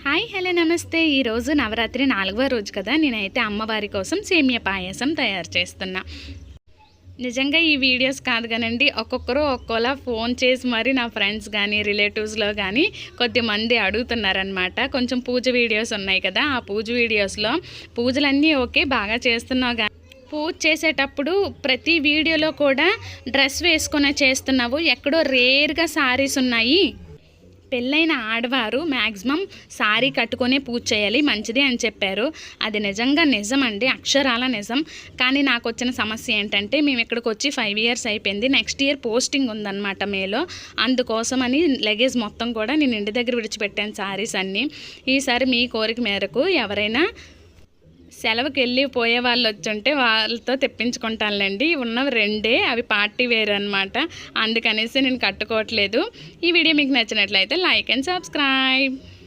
Hi hello నమస్తే. ఈరోజు నవరాత్రి 4వ రోజు కదా, నేనైతే అమ్మవారి కోసం సేమియా పాయసం తయారు చేస్తున్నా. నిజంగా ఈ వీడియోస్ కాదు కానండి, ఒక్కొక్కరు ఒక్కోలా ఫోన్ చేసి మరి నా ఫ్రెండ్స్ కానీ రిలేటివ్స్లో కానీ కొద్దిమంది అడుగుతున్నారనమాట. కొంచెం పూజ వీడియోస్ ఉన్నాయి కదా, ఆ పూజ వీడియోస్లో పూజలన్నీ ఓకే బాగా చేస్తున్నావు కానీ పూజ చేసేటప్పుడు ప్రతి వీడియోలో కూడా డ్రెస్ వేసుకొని చేస్తున్నావు, ఎక్కడో రేర్గా శారీస్ ఉన్నాయి. పెళ్ళైన ఆడవారు మ్యాక్సిమం శారీ కట్టుకొనే పూజ చేయాలి, మంచిది అని చెప్పారు. అది నిజంగా నిజమండి, అక్షరాల నిజం. కానీ నాకు వచ్చిన సమస్య ఏంటంటే, మేము ఇక్కడికి వచ్చి 5 years అయిపోయింది. నెక్స్ట్ ఇయర్ పోస్టింగ్ ఉందన్నమాట మేలో. అందుకోసమని లగేజ్ మొత్తం కూడా నేను ఇంటి దగ్గర విడిచిపెట్టాను, శారీస్ అన్నీ. ఈసారి మీ కోరిక మేరకు ఎవరైనా సెలవుకి వెళ్ళిపోయే వాళ్ళు వచ్చుంటే వాళ్ళతో తెప్పించుకుంటానులేండి. ఉన్నవి 2 అవి పార్టీ వేర్ అనమాట, అందుకనేసి నేను కట్టుకోవట్లేదు. ఈ వీడియో మీకు నచ్చినట్లయితే లైక్ అండ్ సబ్స్క్రైబ్.